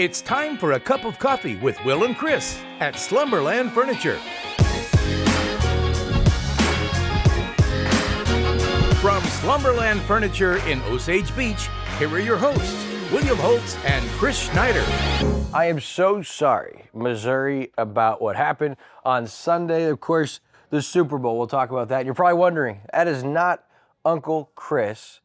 It's time for a cup of coffee with Will and Chris at Slumberland Furniture. From Slumberland Furniture in Osage Beach, here are your hosts, William Holtz and Chris Schneider. I am so sorry, Missouri, about what happened on Sunday. Of course, the Super Bowl. We'll talk about that. And you're probably wondering, that is not Uncle Chris.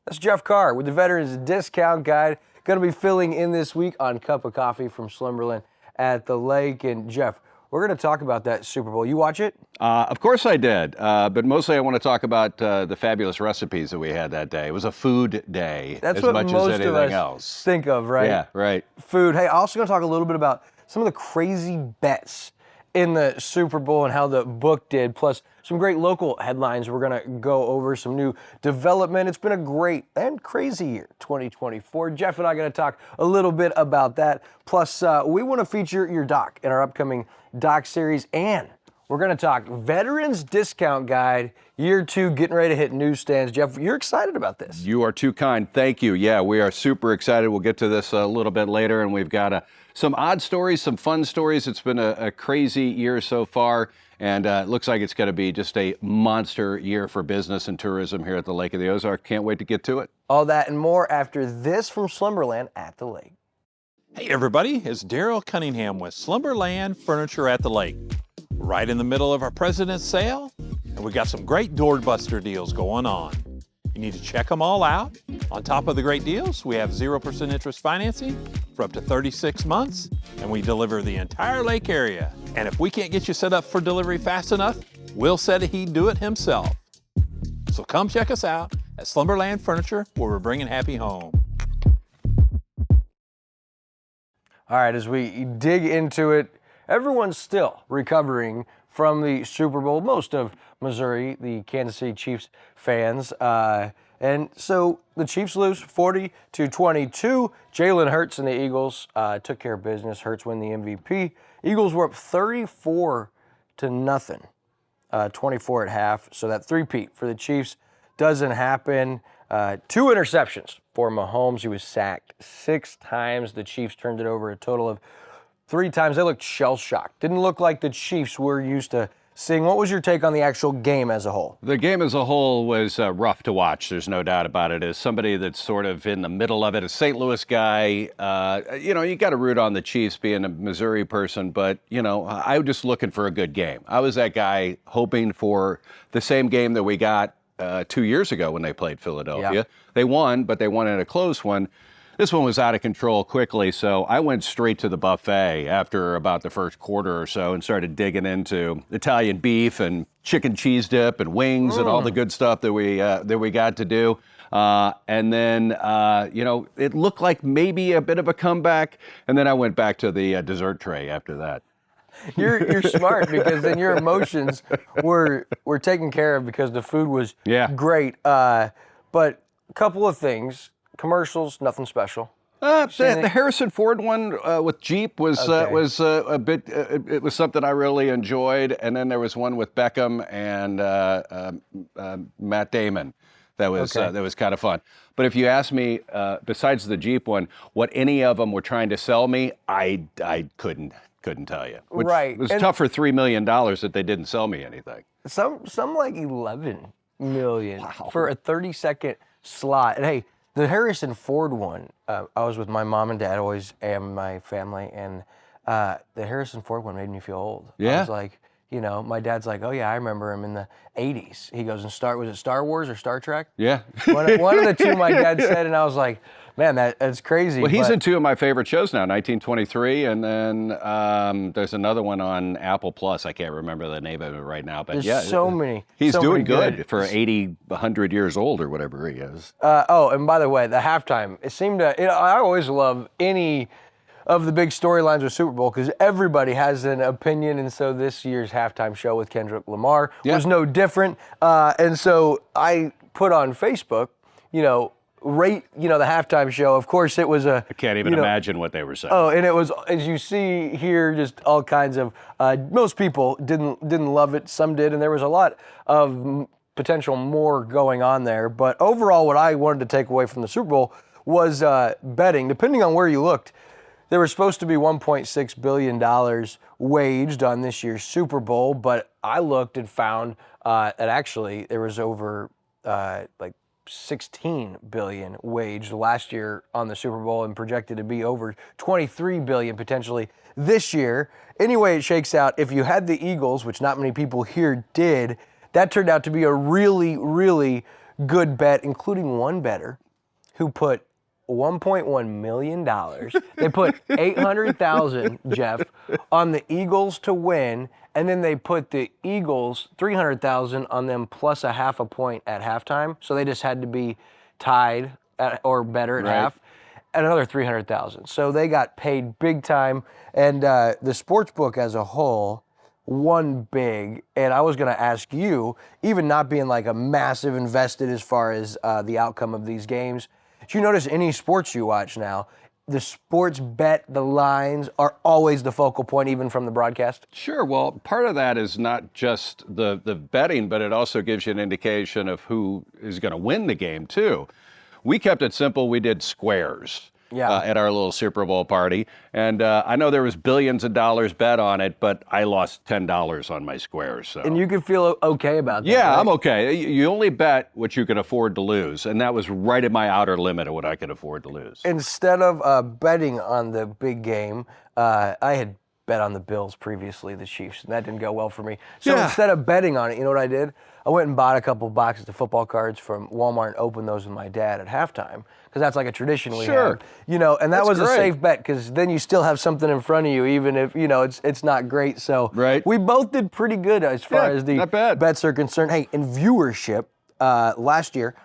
That's Jeff Carr with the Veterans Discount Guide. Going to be filling in this week on Cup of Coffee from Slumberland at the Lake. And Jeff, we're going to talk about that Super Bowl. You watch it? Of course I did, but mostly I want to talk about the fabulous recipes that we had that day. It was a food day. That's as what much most as anything of us else. think of, right? Yeah, right. Food. Hey, I'm also going to talk a little bit about some of the crazy bets in the Super Bowl and how the book did, plus some great local headlines. We're going to go over some new development. It's been a great and crazy year, 2024. Jeff and I are going to talk a little bit about that. Plus, we want to feature your doc in our upcoming doc series, and we're going to talk Veterans Discount Guide, Year 2, getting ready to hit newsstands. Jeff, you're excited about this. You are too kind. Thank you. Yeah, we are super excited. We'll get to this a little bit later, and we've got some odd stories, some fun stories. It's been a crazy year so far, and it looks like it's going to be just a monster year for business and tourism here at the Lake of the Ozarks. Can't wait to get to it. All that and more after this from Slumberland at the Lake. Hey everybody, it's Daryl Cunningham with Slumberland Furniture at the Lake. Right in the middle of our President's Sale, and we got some great doorbuster deals going on. You need to check them all out. On top of the great deals, we have 0% interest financing for up to 36 months, and we deliver the entire lake area. And if we can't get you set up for delivery fast enough, Will said he'd do it himself. So come check us out at Slumberland Furniture, where we're bringing happy home. All right, as we dig into it, everyone's still recovering from the Super Bowl. Most of Missouri, the Kansas City Chiefs fans. And so the Chiefs lose 40-22. Jalen Hurts and the Eagles took care of business. Hurts win the MVP. Eagles were up 34-0, 24 at half. So that three-peat for the Chiefs doesn't happen. 2 interceptions for Mahomes. He was sacked 6 times. The Chiefs turned it over a total of 3 times. They looked shell-shocked. Didn't look like the Chiefs we're used to seeing. What was your take on the actual game as a whole? The game as a whole was rough to watch. There's no doubt about it. As somebody that's sort of in the middle of it, a St. Louis guy, you got to root on the Chiefs being a Missouri person, but, I was just looking for a good game. I was that guy hoping for the same game that we got 2 years ago when they played Philadelphia. Yeah. They won, but they won in a close one. This one was out of control quickly, so I went straight to the buffet after about the first quarter or so and started digging into Italian beef and chicken cheese dip and wings and all the good stuff that we got to do. And then, it looked like maybe a bit of a comeback, and then I went back to the dessert tray after that. You're smart, because then your emotions were taken care of because the food was great. But a couple of things. Commercials, nothing special. The Harrison Ford one with Jeep was a bit. It was something I really enjoyed, and then there was one with Beckham and Matt Damon that was kind of fun. But if you ask me, besides the Jeep one, what any of them were trying to sell me, I couldn't tell you. Right, it was tough for $3 million that they didn't sell me anything. Some like 11 million for a 30-second slot. And hey, the Harrison Ford one, I was with my mom and dad, always am my family, and the Harrison Ford one made me feel old. Yeah. I was like, my dad's like, oh yeah, I remember him in the 80s. He goes, was it Star Wars or Star Trek? Yeah. One of the two my dad said, and I was like, man, that's crazy. Well, he's in 2 of my favorite shows now, 1923, and then there's another one on Apple Plus. I can't remember the name of it right now, but there's so many. He's so doing many good for 80, 100 years old or whatever he is. And by the way, the halftime, it seemed to, I always love any of the big storylines of Super Bowl because everybody has an opinion, and so this year's halftime show with Kendrick Lamar was no different. And so I put on Facebook, rate, the halftime show. Of course, it was I can't even imagine what they were saying. Oh, and it was, as you see here, just all kinds of, most people didn't love it. Some did, and there was a lot of potential more going on there. But overall, what I wanted to take away from the Super Bowl was betting. Depending on where you looked, There was supposed to be $1.6 billion waged on this year's Super Bowl, but I looked and found that actually there was over like 16 billion waged last year on the Super Bowl and projected to be over 23 billion potentially this year. Anyway, it shakes out. If you had the Eagles, which not many people here did, that turned out to be a really, really good bet, including one bettor who put $1.1 million. They put 800,000, Jeff, on the Eagles to win, and then they put the Eagles 300,000 on them plus a half a point at halftime. So they just had to be tied or better at half, and another 300,000. So they got paid big time, and the sports book as a whole won big. And I was going to ask you, even not being like a massive invested as far as the outcome of these games, do you notice any sports you watch now, the sports bet, the lines are always the focal point, even from the broadcast? Sure. Well, part of that is not just the betting, but it also gives you an indication of who is going to win the game, too. We kept it simple. We did squares. At our little Super Bowl party. And I know there was billions of dollars bet on it, but I lost $10 on my squares. So. And you can feel okay about that. Yeah, right? I'm okay. You only bet what you can afford to lose. And that was right at my outer limit of what I could afford to lose. Instead of betting on the big game, I had bet on the Bills previously, the Chiefs, and that didn't go well for me. So instead of betting on it, you know what I did? I went and bought a couple boxes of football cards from Walmart and opened those with my dad at halftime, because that's like a tradition we have. You know, and that was a safe bet, because then you still have something in front of you, even if, you know, it's not great. So we both did pretty good as far as the bets are concerned. Hey, in viewership, last year,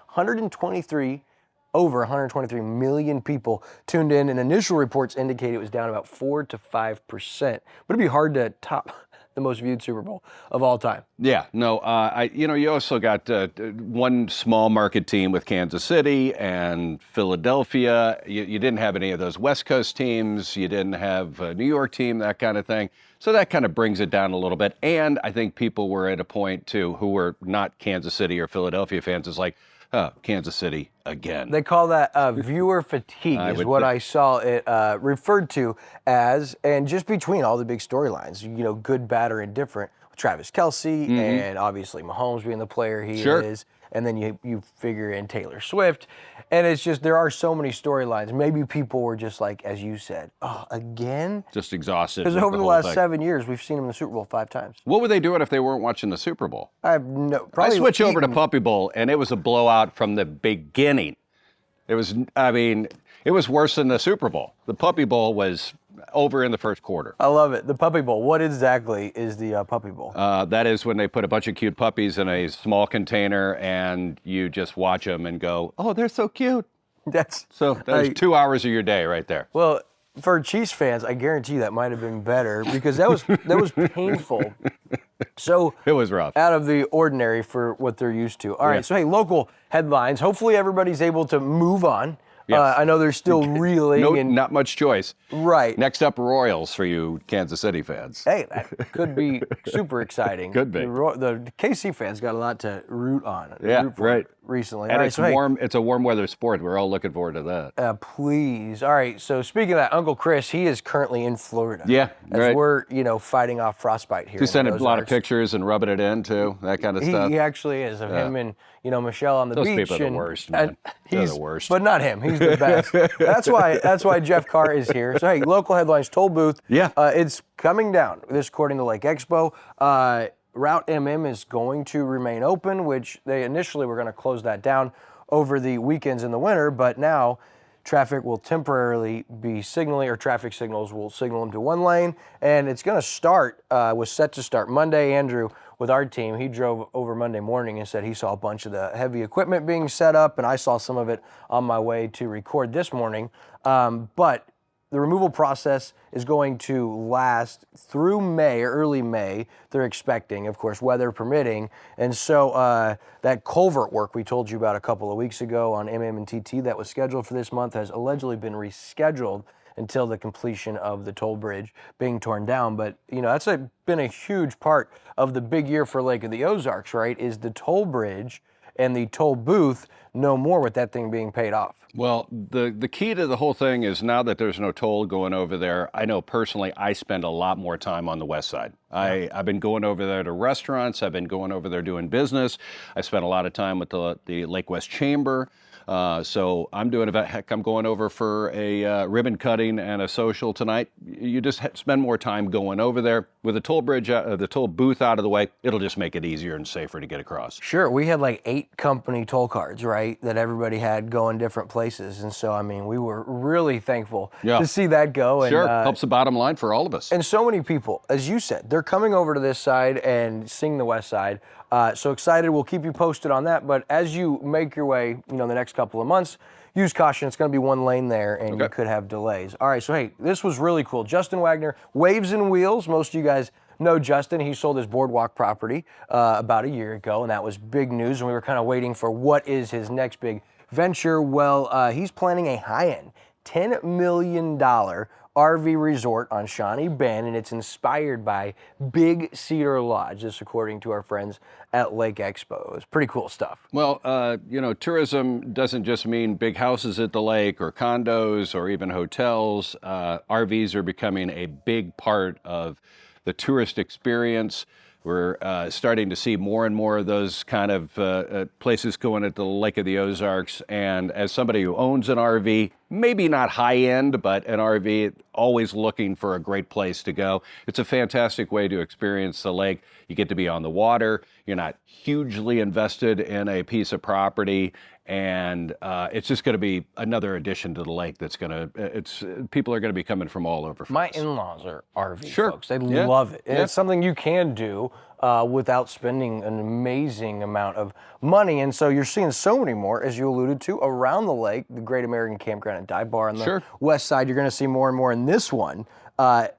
over 123 million people tuned in, and initial reports indicate it was down about 4 to 5%. But it'd be hard to top the most viewed Super Bowl of all time. Yeah, no, you also got one small market team with Kansas City and Philadelphia. You didn't have any of those West Coast teams. You didn't have a New York team, that kind of thing. So that kind of brings it down a little bit. And I think people were at a point, too, who were not Kansas City or Philadelphia fans, is like, oh, Kansas City again. They call that viewer fatigue is what I saw it referred to as, and just between all the big storylines, you know, good, bad, or indifferent, with Travis Kelce and obviously Mahomes being the player he is, and then you figure in Taylor Swift, and it's just, there are so many storylines. Maybe people were just like, as you said, oh, again? Just exhausted. Because over the last 7 years, we've seen them in the Super Bowl 5 times. What would they doing if they weren't watching the Super Bowl? I switched over to Puppy Bowl, and it was a blowout from the beginning. It was worse than the Super Bowl. The Puppy Bowl was over in the first quarter. I love it. The Puppy Bowl. What exactly is the Puppy Bowl? That is when they put a bunch of cute puppies in a small container, and you just watch them and go, oh, they're so cute. That's 2 hours of your day right there. Well, for Chiefs fans, I guarantee you that might have been better, because that was painful. So it was rough. Out of the ordinary for what they're used to. All right, so hey, local headlines. Hopefully everybody's able to move on. Yes. I know they're still reeling. Not much choice. Right. Next up, Royals for you Kansas City fans. Hey, that could be super exciting. Could be. The KC fans got a lot to root on. Recently. And it's a warm weather sport. We're all looking forward to that. Please. All right, so speaking of that, Uncle Chris, he is currently in Florida. Yeah, as we're, fighting off frostbite here. He's sending a lot of pictures and rubbing it in, too, that kind of stuff. He actually is, of him and, Michelle on the beach. Those people are the worst, man. They're the worst. But not him. He's the best. That's why Jeff Carr is here. So, hey, local headlines, toll booth. Yeah. It's coming down. This according to Lake Expo. Route MM is going to remain open, which they initially were going to close that down over the weekends in the winter, but now traffic will temporarily be signaling, or traffic signals will signal them to one lane, and it's going to start, was set to start Monday. Andrew, with our team, he drove over Monday morning and said he saw a bunch of the heavy equipment being set up, and I saw some of it on my way to record this morning, but the removal process is going to last through May, or early May, they're expecting, of course, weather permitting. And so that culvert work we told you about a couple of weeks ago on MM and TT that was scheduled for this month has allegedly been rescheduled until the completion of the toll bridge being torn down. But, that's been a huge part of the big year for Lake of the Ozarks, right, is the toll bridge and the toll booth no more with that thing being paid off. Well, the key to the whole thing is now that there's no toll going over there, I know personally I spend a lot more time on the west side. I've been going over there to restaurants. I've been going over there doing business. I spent a lot of time with the Lake West Chamber. So I'm doing heck, I'm going over for a ribbon cutting and a social tonight. You just spend more time going over there. With the toll bridge, the toll booth out of the way, it'll just make it easier and safer to get across. Sure, we had like 8 company toll cards, right, that everybody had going different places. And so, I mean, we were really thankful to see that go. And, sure, helps the bottom line for all of us. And so many people, as you said, they're coming over to this side and seeing the west side. So excited, we'll keep you posted on that. But as you make your way, the next couple of months, use caution. It's going to be one lane there, and you could have delays. All right, so hey, this was really cool. Justin Wagner, Waves and Wheels. Most of you guys know Justin. He sold his boardwalk property about a year ago, and that was big news. And we were kind of waiting for what is his next big venture. Well, he's planning a high-end $10 million RV resort on Shawnee Bend, and it's inspired by Big Cedar Lodge, this according to our friends at Lake Expo. It's pretty cool stuff. Well, tourism doesn't just mean big houses at the lake or condos or even hotels. RVs are becoming a big part of the tourist experience. We're starting to see more and more of those kind of places going at the Lake of the Ozarks. And as somebody who owns an RV, maybe not high end, but an RV, always looking for a great place to go. It's a fantastic way to experience the lake. You get to be on the water. You're not hugely invested in a piece of property. And it's just going to be another addition to the lake that's going to, people are going to be coming from all over. My in-laws are RV Sure. folks. They love it. And it's something you can do without spending an amazing amount of money. And so you're seeing so many more, as you alluded to, around the lake, the Great American Campground and Dive Bar on the west side. You're going to see more and more in this one.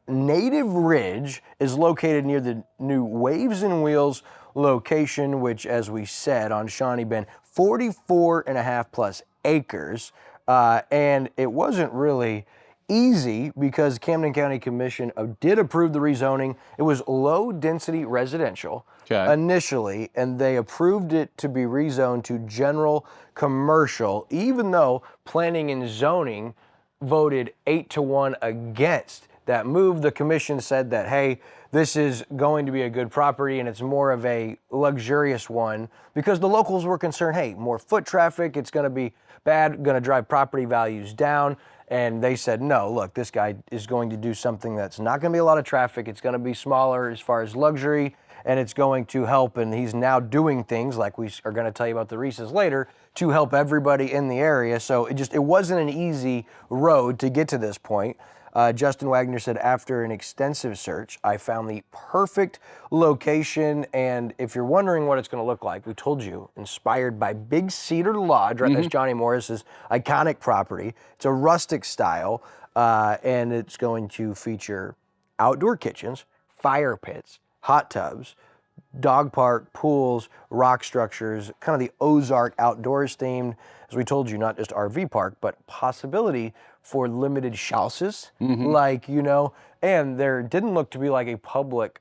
Native Ridge is located near the new Waves and Wheels location, which, as we said, on Shawnee Bend, 44.5 plus acres. And it wasn't really easy because Camden County Commission did approve the rezoning. It was low density residential initially, and they approved it to be rezoned to general commercial, even though planning and zoning voted 8-1 against that move. The commission said that, hey, this is going to be a good property and it's more of a luxurious one, because the locals were concerned, hey, more foot traffic, it's going to be bad, going to drive property values down. And they said, no, look, this guy is going to do something that's not going to be a lot of traffic. It's going to be smaller as far as luxury, and it's going to help. And he's now doing things like we are going to tell you about the Reese's later to help everybody in the area. So it wasn't an easy road to get to this point. Justin Wagner said, after an extensive search, I found the perfect location. And if you're wondering what it's going to look like, we told you, inspired by Big Cedar Lodge, right? That's Johnny Morris's iconic property. It's a rustic style, and it's going to feature outdoor kitchens, fire pits, hot tubs, dog park, pools, rock structures, kind of the Ozark outdoors themed. As we told you, not just RV park, but possibility for limited houses, and there didn't look to be like a public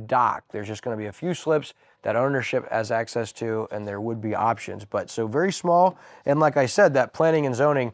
dock. There's just going to be a few slips that ownership has access to, and there would be options. But so very small, and like I said, that planning and zoning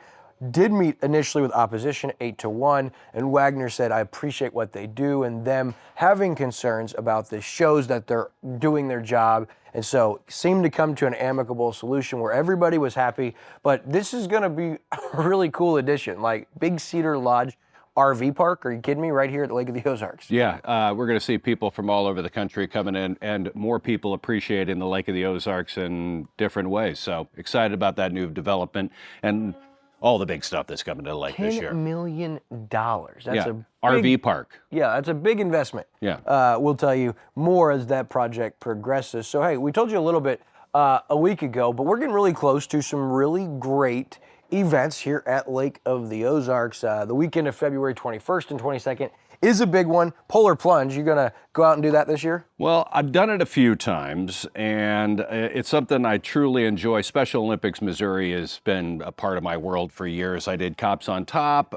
did meet initially with opposition, 8-1, and Wagner said, I appreciate what they do, and them having concerns about this shows that they're doing their job, and so seemed to come to an amicable solution where everybody was happy. But this is going to be a really cool addition, like Big Cedar Lodge RV park. Are you kidding me? Right here at the Lake of the Ozarks. Yeah, we're going to see people from all over the country coming in, and more people appreciating the Lake of the Ozarks in different ways. So excited about that new development and all the big stuff that's coming to the lake this year. $10 million. That's a big RV park. Yeah, that's a big investment. Yeah. We'll tell you more as that project progresses. So, hey, we told you a little bit a week ago, but we're getting really close to some really great events here at Lake of the Ozarks. The weekend of February 21st and 22nd is a big one. Polar Plunge. You gonna go out and do that this year? Well, I've done it a few times, and it's something I truly enjoy. Special Olympics Missouri has been a part of my world for years. I did Cops on Top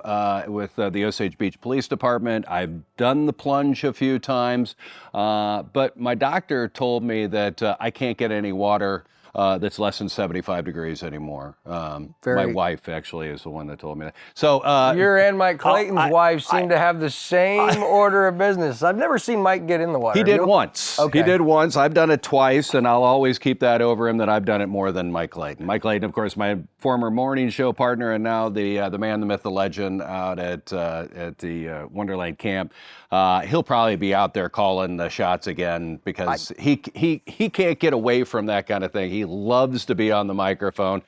with the Osage Beach Police Department. I've done the plunge a few times, but my doctor told me that I can't get any water that's less than 75 degrees anymore. My wife actually is the one that told me that. So your and Mike Clayton's wife seem to have the same order of business. I've never seen Mike get in the water. He did once. Okay. He did once. I've done it twice, and I'll always keep that over him that I've done it more than Mike Clayton. Mike Clayton, of course, my former morning show partner, and now the man, the myth, the legend out at the Wonderland camp. He'll probably be out there calling the shots again because he can't get away from that kind of thing. He loves to be on the microphone.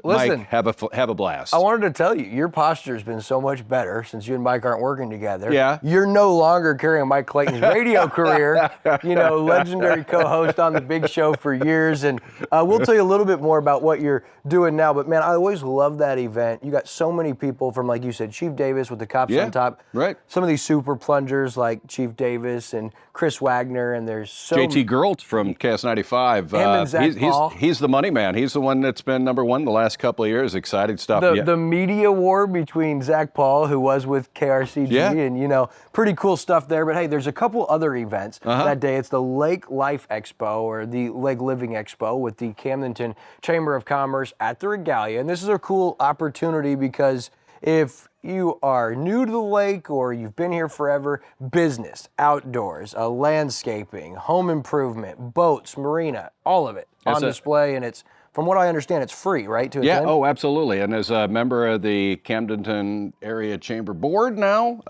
Listen, Mike, have a blast. I wanted to tell you, your posture's been so much better since you and Mike aren't working together. Yeah. You're no longer carrying Mike Clayton's radio career, legendary co-host on the Big Show for years. And we'll tell you a little bit more about what you're doing now. But, man, I always love that event. You got so many people from, like you said, Chief Davis with the cops on top. Right. Some of these super plungers like Chief Davis and Chris Wagner. And there's so JT Geralt from KS95. Him and Zach Paul. He's the money man. He's the one that's been number one the last couple of years. Exciting stuff. The media war between Zach Paul, who was with KRCG, and pretty cool stuff there. But hey, there's a couple other events that day. It's the Lake Life Expo, or the Lake Living Expo, with the Camdenton Chamber of Commerce at the Regalia. And this is a cool opportunity because if you are new to the lake or you've been here forever, business, outdoors, landscaping, home improvement, boats, marina, all of it on display, and it's, from what I understand, it's free, right, to attend? Oh, absolutely. And as a member of the Camdenton Area Chamber Board now,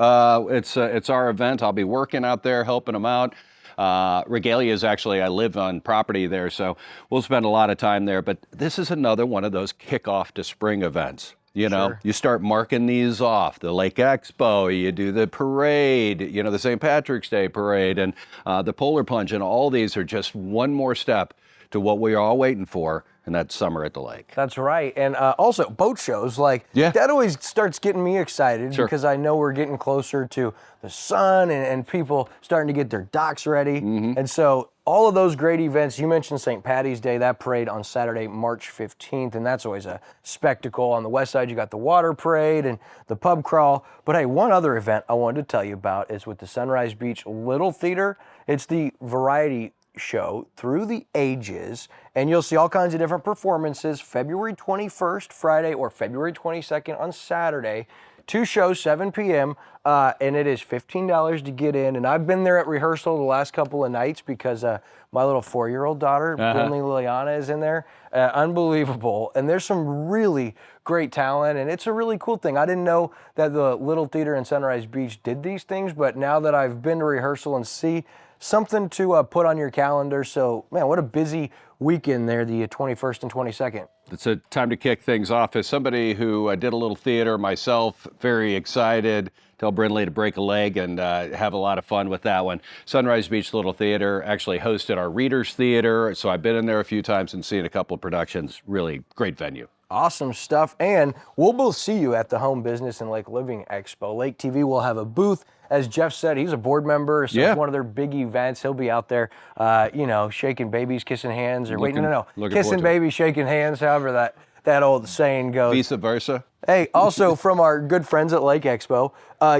it's our event. I'll be working out there, helping them out. Regalia is actually, I live on property there, so we'll spend a lot of time there. But this is another one of those kickoff to spring events. You start marking these off. The Lake Expo, you do the parade, the St. Patrick's Day parade, and the Polar Plunge, and all these are just one more step to what we're all waiting for, and that's summer at the lake. That's right. And also boat shows, that always starts getting me excited because I know we're getting closer to the sun and people starting to get their docks ready. And so all of those great events, you mentioned St. Patty's Day, that parade on Saturday, March 15th, and that's always a spectacle. On the west side, you got the water parade and the pub crawl. But hey, one other event I wanted to tell you about is with the Sunrise Beach Little Theater. It's the variety show Through the Ages, and you'll see all kinds of different performances February 21st, Friday, or February 22nd on Saturday. 2 shows, 7 p.m., and it is $15 to get in. And I've been there at rehearsal the last couple of nights because my little 4-year-old daughter, Brinley Liliana, is in there. Unbelievable. And there's some really great talent, and it's a really cool thing. I didn't know that the Little Theater in Sunrise Beach did these things, but now that I've been to rehearsal and see something to put on your calendar. So, man, what a busy weekend there, the 21st and 22nd. It's a time to kick things off. As somebody who did a little theater myself, very excited. Tell Brinley to break a leg and have a lot of fun with that one. Sunrise Beach Little Theater actually hosted our Readers Theater, so I've been in there a few times and seen a couple of productions. Really great venue. Awesome stuff. And we'll both see you at the Home Business and Lake Living Expo. Lake TV will have a booth. As Jeff said, he's a board member, so it's one of their big events. He'll be out there, shaking babies, kissing hands, or kissing babies, shaking hands, however that old saying goes. Vice versa. Hey, also from our good friends at Lake Expo,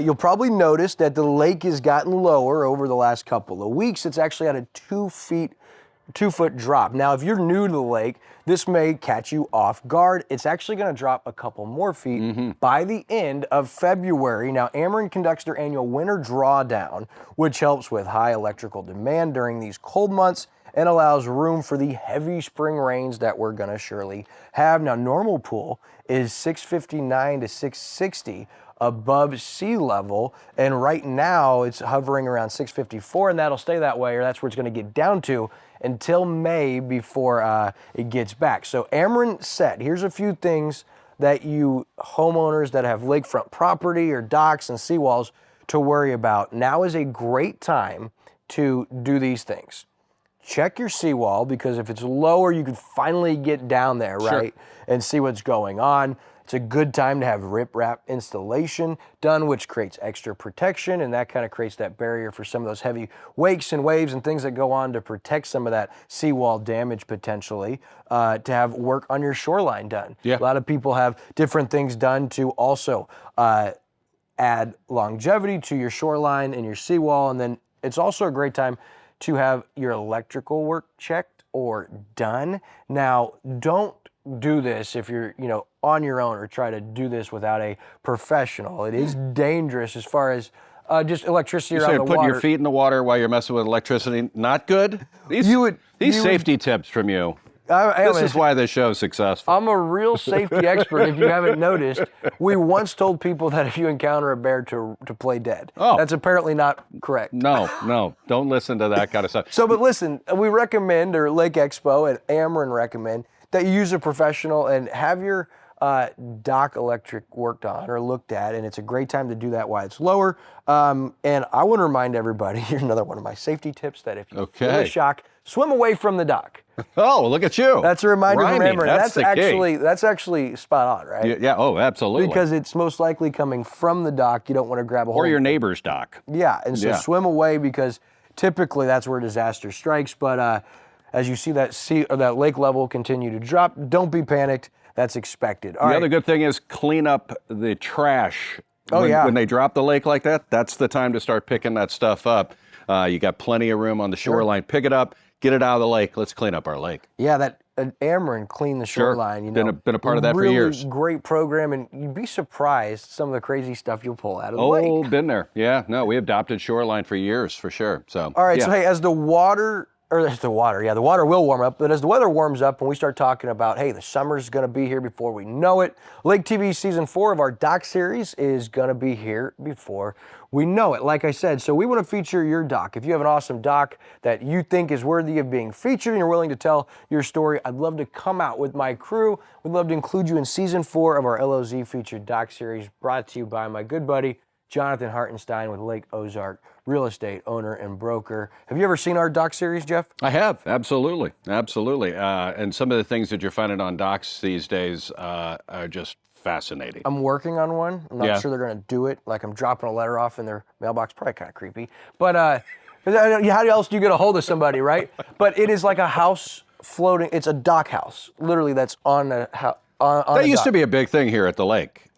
you'll probably notice that the lake has gotten lower over the last couple of weeks. It's actually at a 2-foot drop. Now, if you're new to the lake, this may catch you off guard. It's actually going to drop a couple more feet by the end of February. Now, Ameren conducts their annual winter drawdown, which helps with high electrical demand during these cold months and allows room for the heavy spring rains that we're going to surely have. Now, normal pool is 659 to 660 above sea level, and right now it's hovering around 654, and that'll stay that way, or that's where it's going to get down to until May before it gets back. So Ameren said, here's a few things that you homeowners that have lakefront property or docks and seawalls to worry about. Now is a great time to do these things. Check your seawall, because if it's lower, you can finally get down there, right, and see what's going on. It's a good time to have riprap installation done, which creates extra protection, and that kind of creates that barrier for some of those heavy wakes and waves and things that go on to protect some of that seawall damage potentially, to have work on your shoreline done. A lot of people have different things done to also add longevity to your shoreline and your seawall, and then it's also a great time to have your electrical work checked or done. Now, don't do this if you're, on your own, or try to do this without a professional. It is dangerous as far as just electricity around the water. Putting your feet in the water while you're messing with electricity, not good? These safety tips from you. This is why this show's successful. I'm a real safety expert, if you haven't noticed. We once told people that if you encounter a bear to play dead. Oh. That's apparently not correct. No, don't listen to that kind of stuff. But listen, we recommend, or Lake Expo and Ameren recommend, that you use a professional and have your dock electric worked on or looked at, and it's a great time to do that while it's lower. And I want to remind everybody, here's another one of my safety tips, that if you feel a shock, swim away from the dock. Oh, look at you. That's a reminder from Ameren. That's actually spot on, right? Yeah, oh, absolutely. Because it's most likely coming from the dock. You don't want to grab a hold. Or your neighbor's dock. Yeah, and so swim away, because typically that's where disaster strikes. But as you see that lake level continue to drop, don't be panicked. That's expected. The other good thing is clean up the trash. When they drop the lake like that, that's the time to start picking that stuff up. You got plenty of room on the shoreline. Pick it up, get it out of the lake. Let's clean up our lake. Yeah, that Ameren Clean the Shoreline. Been a part of that for years. Really great program, and you'd be surprised some of the crazy stuff you'll pull out of the lake. Oh, been there. Yeah, no, we adopted Shoreline for years, for sure. So. All right, so hey, the water will warm up, but as the weather warms up and we start talking about, hey, the summer's going to be here before we know it, Lake TV Season 4 of our dock series is going to be here before we know it, like I said. So we want to feature your dock. If you have an awesome dock that you think is worthy of being featured and you're willing to tell your story, I'd love to come out with my crew. We'd love to include you in Season 4 of our LOZ featured dock series, brought to you by my good buddy, Jonathan Hartenstein with Lake Ozark Real Estate Owner and Broker. Have you ever seen our dock series, Jeff? I have, absolutely. And some of the things that you're finding on docks these days are just fascinating. I'm working on one. I'm not sure they're going to do it. Like, I'm dropping a letter off in their mailbox. Probably kind of creepy. But how else do you get a hold of somebody, right? But it is like a house floating. It's a dock house, literally, that's on a That used to be a big thing here at the lake.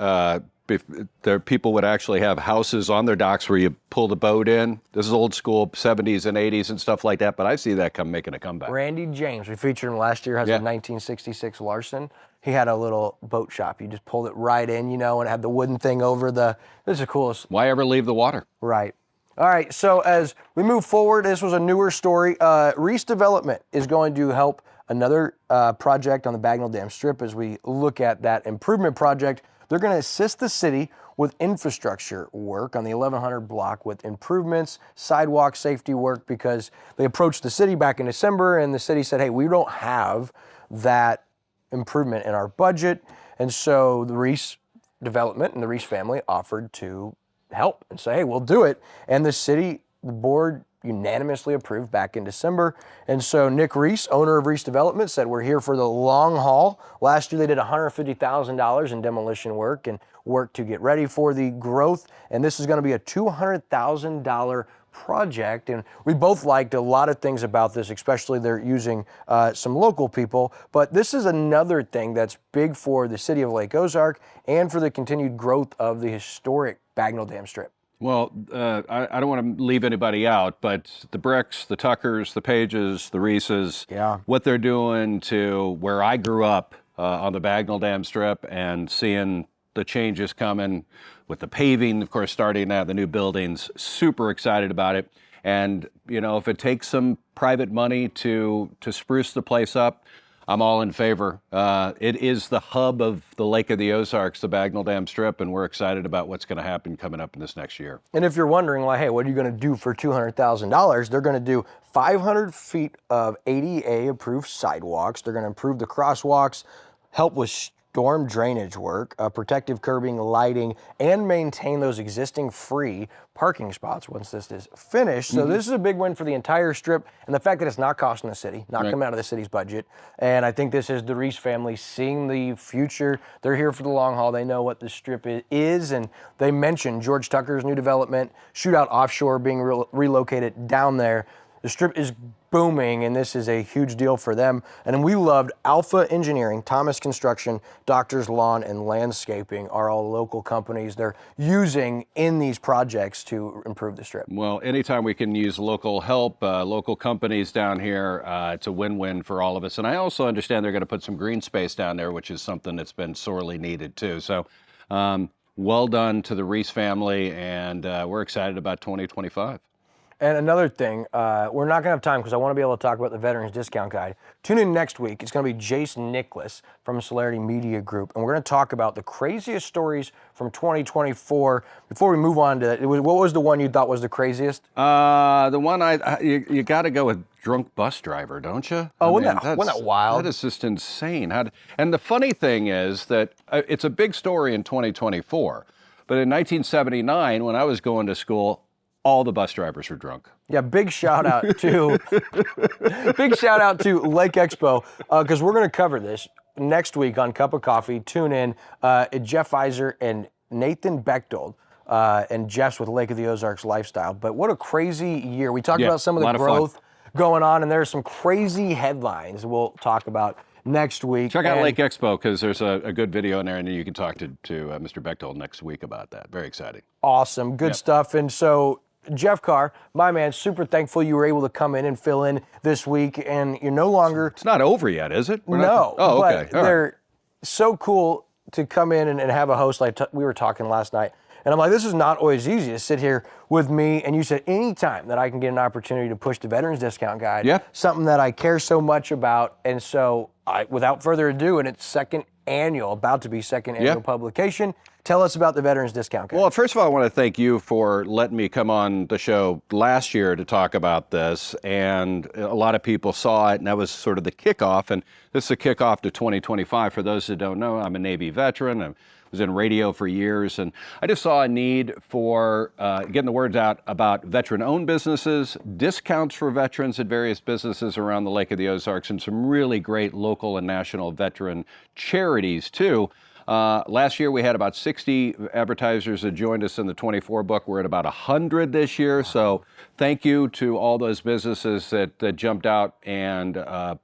People would actually have houses on their docks where you pull the boat in. This is old school 70s and 80s and stuff like that, but I see that making a comeback. Randy James, we featured him last year, has a 1966 Larson. He had a little boat shop. You just pulled it right in, and had the wooden thing over the, this is the coolest. Why ever leave the water? Right. All right, so as we move forward, this was a newer story. Reese Development is going to help another project on the Bagnell Dam Strip. As we look at that improvement project, they're going to assist the city with infrastructure work on the 1100 block with improvements, sidewalk safety work, because they approached the city back in December and the city said, hey, we don't have that improvement in our budget. And so the Reese Development and the Reese family offered to help and say, hey, we'll do it. And the board unanimously approved back in December. And so Nick Reese, owner of Reese Development, said we're here for the long haul. Last year they did $150,000 in demolition work and work to get ready for the growth. And this is going to be a $200,000 project. And we both liked a lot of things about this, especially they're using some local people. But this is another thing that's big for the city of Lake Ozark and for the continued growth of the historic Bagnell Dam Strip. Well, I don't want to leave anybody out, but the Bricks, the Tuckers, the Pages, the Reeses, what they're doing to where I grew up on the Bagnell Dam Strip, and seeing the changes coming with the paving, of course, starting at the new buildings, super excited about it. And, if it takes some private money to spruce the place up, I'm all in favor. It is the hub of the Lake of the Ozarks, the Bagnell Dam Strip, and we're excited about what's going to happen coming up in this next year. And if you're wondering, like, hey, what are you going to do for $200,000? They're going to do 500 feet of ADA-approved sidewalks. They're going to improve the crosswalks, help with storm drainage work, protective curbing, lighting, and maintain those existing free parking spots once this is finished. So this is a big win for the entire strip, and the fact that it's not costing the city, not coming out of the city's budget. And I think this is the Reese family seeing the future. They're here for the long haul. They know what the strip is, and they mentioned George Tucker's new development, Shootout Offshore being relocated down there. The Strip is booming, and this is a huge deal for them. And then we loved Alpha Engineering, Thomas Construction, Doctors Lawn, and Landscaping are all local companies they're using in these projects to improve the Strip. Well, anytime we can use local help, local companies down here, it's a win-win for all of us. And I also understand they're going to put some green space down there, which is something that's been sorely needed too. So well done to the Reese family, and we're excited about 2025. And another thing, we're not going to have time because I want to be able to talk about the Veterans Discount Guide. Tune in next week. It's going to be Jason Nicholas from Celerity Media Group, and we're going to talk about the craziest stories from 2024. Before we move on to that, what was the one you thought was the craziest? The one you got to go with drunk bus driver, don't you? Oh, wasn't that wild? That is just insane. And the funny thing is that it's a big story in 2024, but in 1979, when I was going to school, all the bus drivers were drunk. Yeah, big shout out to Lake Expo, because we're going to cover this next week on Cup of Coffee. Tune in. Jeff Iser and Nathan Bechtold, and Jeff's with Lake of the Ozarks Lifestyle. But what a crazy year. We talked about some of the growth going on, and there's some crazy headlines we'll talk about next week. Check out Lake Expo, because there's a good video in there, and you can talk to Mr. Bechtold next week about that. Very exciting. Awesome. Good stuff. And so Jeff Carr, my man, super thankful you were able to come in and fill in this week, and you're no longer... It's not over yet, is it? No. Oh, okay. But they're so cool to come in and have a host like we were talking last night. And I'm like, this is not always easy to sit here with me. And you said anytime that I can get an opportunity to push the Veterans Discount Guide, something that I care so much about. And so without further ado, and it's about to be second annual publication, tell us about the Veterans Discount Guide. Well, first of all, I want to thank you for letting me come on the show last year to talk about this. And a lot of people saw it, and that was sort of the kickoff. And this is a kickoff to 2025. For those that don't know, I'm a Navy veteran. I was in radio for years, and I just saw a need for getting the words out about veteran-owned businesses, discounts for veterans at various businesses around the Lake of the Ozarks, and some really great local and national veteran charities, too. Last year, we had about 60 advertisers that joined us in the 24 book. We're at about 100 this year. So thank you to all those businesses that jumped out and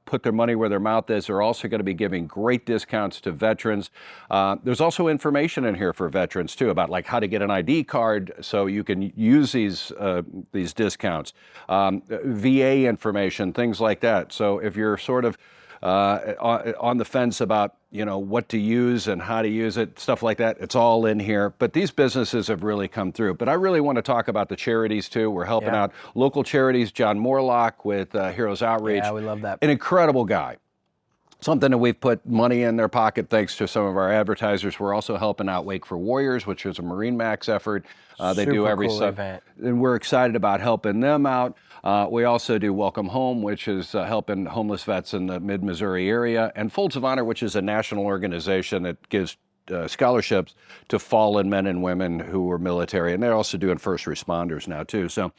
put their money where their mouth is. They're also going to be giving great discounts to veterans. There's also information in here for veterans, too, about like how to get an ID card so you can use these discounts, VA information, things like that. So if you're sort of on the fence about what to use and how to use it, stuff like that, it's all in here. But these businesses have really come through. But I really want to talk about the charities too. We're helping out local charities. John Morlock with Heroes Outreach. Yeah, we love that. An incredible guy. Something that we've put money in their pocket thanks to some of our advertisers. We're also helping out Wake for Warriors, which is a Marine Max effort. They do every cool event. And we're excited about helping them out. We also do Welcome Home, which is helping homeless vets in the mid-Missouri area, and Folds of Honor, which is a national organization that gives scholarships to fallen men and women who were military, and they're also doing first responders now too. So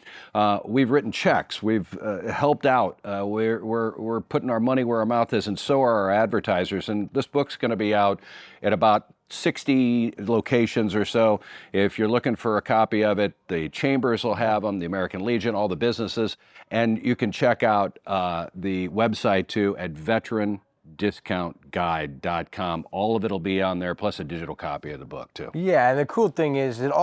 we've written checks, we've helped out. We're putting our money where our mouth is, and so are our advertisers. And this book's going to be out at about 60 locations or so. If you're looking for a copy of it, the chambers will have them, the American Legion, all the businesses, and you can check out the website too at veterandiscountguide.com. All of it will be on there, plus a digital copy of the book too. Yeah, and the cool thing is this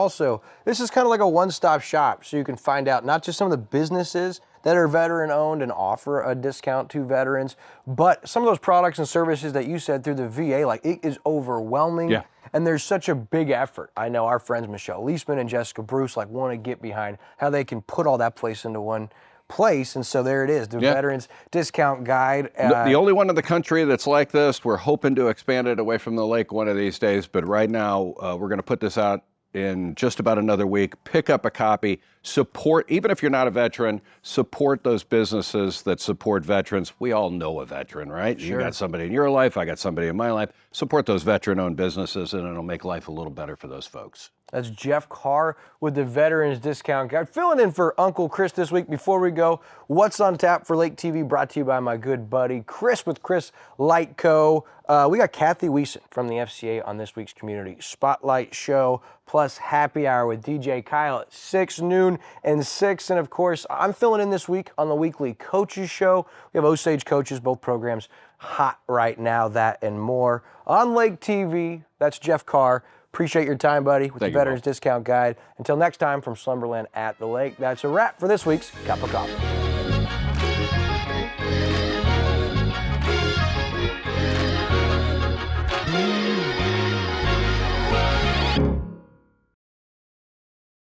is kind of like a one-stop shop, so you can find out not just some of the businesses that are veteran-owned and offer a discount to veterans, but some of those products and services that you said through the VA, like it is overwhelming. Yeah. And there's such a big effort. I know our friends Michelle Leisman and Jessica Bruce want to get behind how they can put all that place into one place, and so there it is, the Veterans Discount Guide. The only one in the country that's like this. We're hoping to expand it away from the lake one of these days, but right now we're going to put this out in just about another week. Pick up a copy. Support, even if you're not a veteran, support those businesses that support veterans. We all know a veteran, right? Sure. You got somebody in your life, I got somebody in my life. Support those veteran-owned businesses, and it'll make life a little better for those folks. That's Jeff Carr with the Veterans Discount Guide. Filling in for Uncle Chris this week. Before we go, what's on tap for Lake TV brought to you by my good buddy Chris with Chris Light Co. We got Kathy Wiesen from the FCA on this week's Community Spotlight Show, plus Happy Hour with DJ Kyle at 6, noon, and 6. And of course, I'm filling in this week on the weekly Coaches Show. We have Osage Coaches, both programs hot right now, that and more. On Lake TV, that's Jeff Carr. Appreciate your time, buddy, with the Veterans Discount Guide. Until next time, from Slumberland at the Lake, that's a wrap for this week's Cup of Coffee.